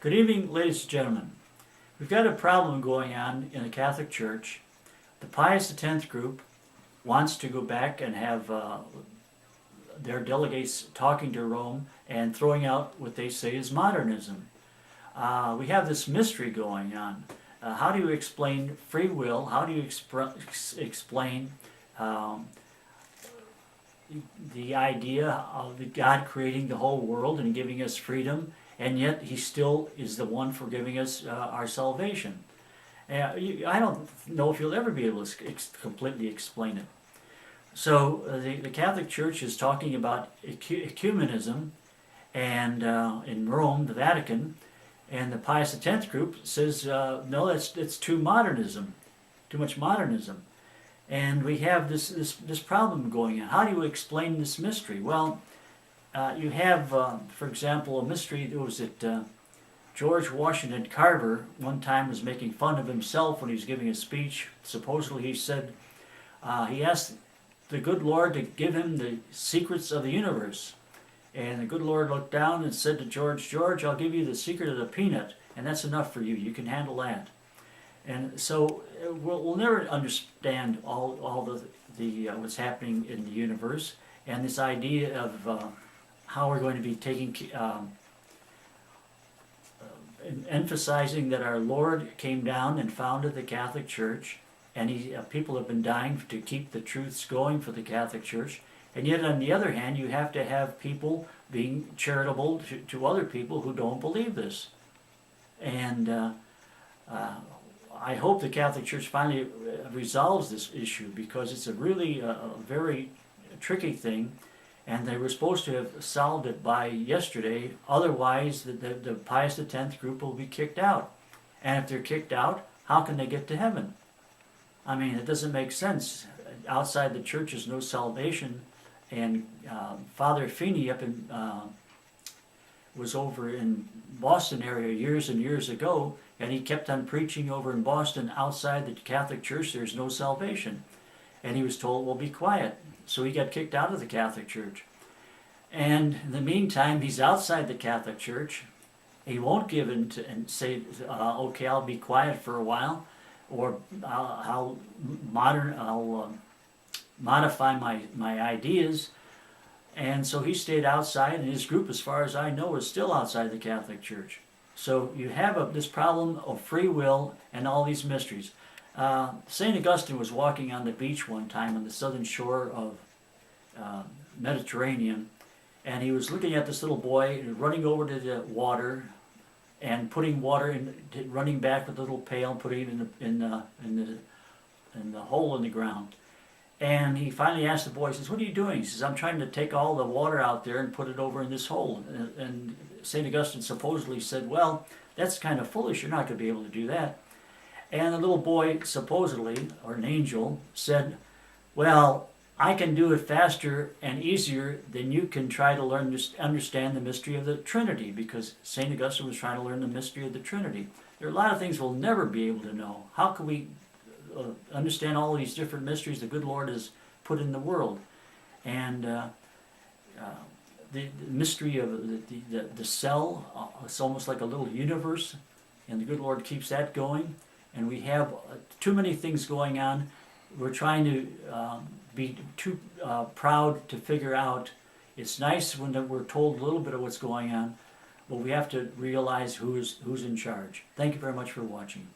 Good evening, ladies and gentlemen. We've got a problem going on in the Catholic Church. The Pius X group wants to go back and have their delegates talking to Rome and throwing out what they say is modernism. We have this mystery going on. How do you explain free will? How do you explain the idea of God creating the whole world and giving us freedom, and yet He still is the one for giving us our salvation? I don't know if you'll ever be able to completely explain it. So the Catholic Church is talking about ecumenism, and in Rome, the Vatican, and the Pius X group says, no, that's too much modernism. And we have this problem going on. How do you explain this mystery? Well, you have, for example, a mystery that was that George Washington Carver one time was making fun of himself when he was giving a speech. Supposedly he said, he asked the good Lord to give him the secrets of the universe. And the good Lord looked down and said to George, "George, I'll give you the secret of the peanut, and that's enough for you. You can handle that." And so we'll never understand all the what's happening in the universe, and this idea of how we're going to be taking emphasizing that our Lord came down and founded the Catholic Church, and people have been dying to keep the truths going for the Catholic Church. And yet, on the other hand, you have to have people being charitable to other people who don't believe this. And I hope the Catholic Church finally resolves this issue, because it's a really very tricky thing, and they were supposed to have solved it by yesterday. Otherwise, the Pius X group will be kicked out. And if they're kicked out, how can they get to heaven? I mean, it doesn't make sense. Outside the church is no salvation. And Father Feeney was over in Boston area years and years ago, and he kept on preaching over in Boston, outside the Catholic Church there's no salvation. And he was told, well, be quiet. So he got kicked out of the Catholic Church. And in the meantime, he's outside the Catholic Church. He won't give in to, and say, okay, I'll be quiet for a while, or I'll modify my ideas. And so he stayed outside, and his group, as far as I know, is still outside the Catholic Church. So you have this problem of free will and all these mysteries. St. Augustine was walking on the beach one time on the southern shore of Mediterranean, and he was looking at this little boy running over to the water and putting water in, running back with a little pail and putting it in the hole in the ground. And he finally asked the boy, he says, "What are you doing?" He says, "I'm trying to take all the water out there and put it over in this hole." And St. Augustine supposedly said, "Well, that's kind of foolish. You're not going to be able to do that." And the little boy, supposedly, or an angel, said, "Well, I can do it faster and easier than you can try to understand the mystery of the Trinity," because St. Augustine was trying to learn the mystery of the Trinity. There are a lot of things we'll never be able to know. How can we understand all of these different mysteries the good Lord has put in the world? And the mystery of the cell, it's almost like a little universe, and the good Lord keeps that going. And we have too many things going on. We're trying to be too proud to figure out. It's nice when we're told a little bit of what's going on, but we have to realize who's in charge. Thank you very much for watching.